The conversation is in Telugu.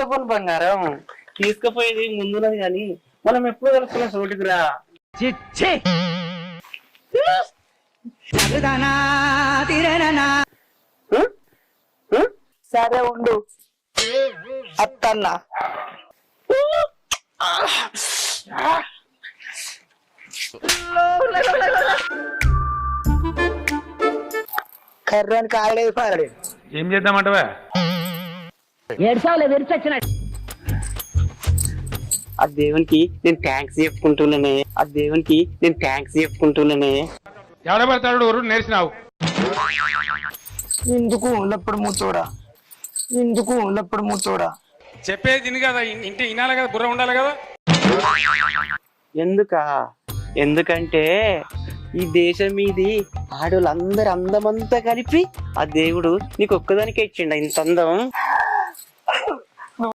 తీసుకుపోను బంగారం, తీసుకుపోయేది ముందున్నది కానీ మనం ఎప్పుడు కలుసుకున్న చోటుకురా. సరే ఉండు అత్తన్నా. కర్రని కాయలేదు పారలేదు. ఏం చేద్దామంటవా? ఏడ్చావులే విరిచొచ్చినట్టు. ఆ దేవునికి నేను థ్యాంక్స్ చెప్పుకుంటున్నానే, ఆ దేవునికి నేను థ్యాంక్స్ చెప్పుకుంటున్నానే. ఎవడబడతాడు నేర్చినావు. ఎందుకు ఉన్నప్పుడు మూతోడా, ఎందుకు ఉన్నప్పుడు మూతోడా. చెప్పేది తిని కదా, ఇంటి వినాలి కదా, బుర్ర ఉండాలి కదా. ఎందుకంటే ఈ దేశం మీది ఆడోళ్ళందరూ అందమంతా కలిపి ఆ దేవుడు నీకు ఒక్కదానికే ఇచ్చిండ ఇంత అందం.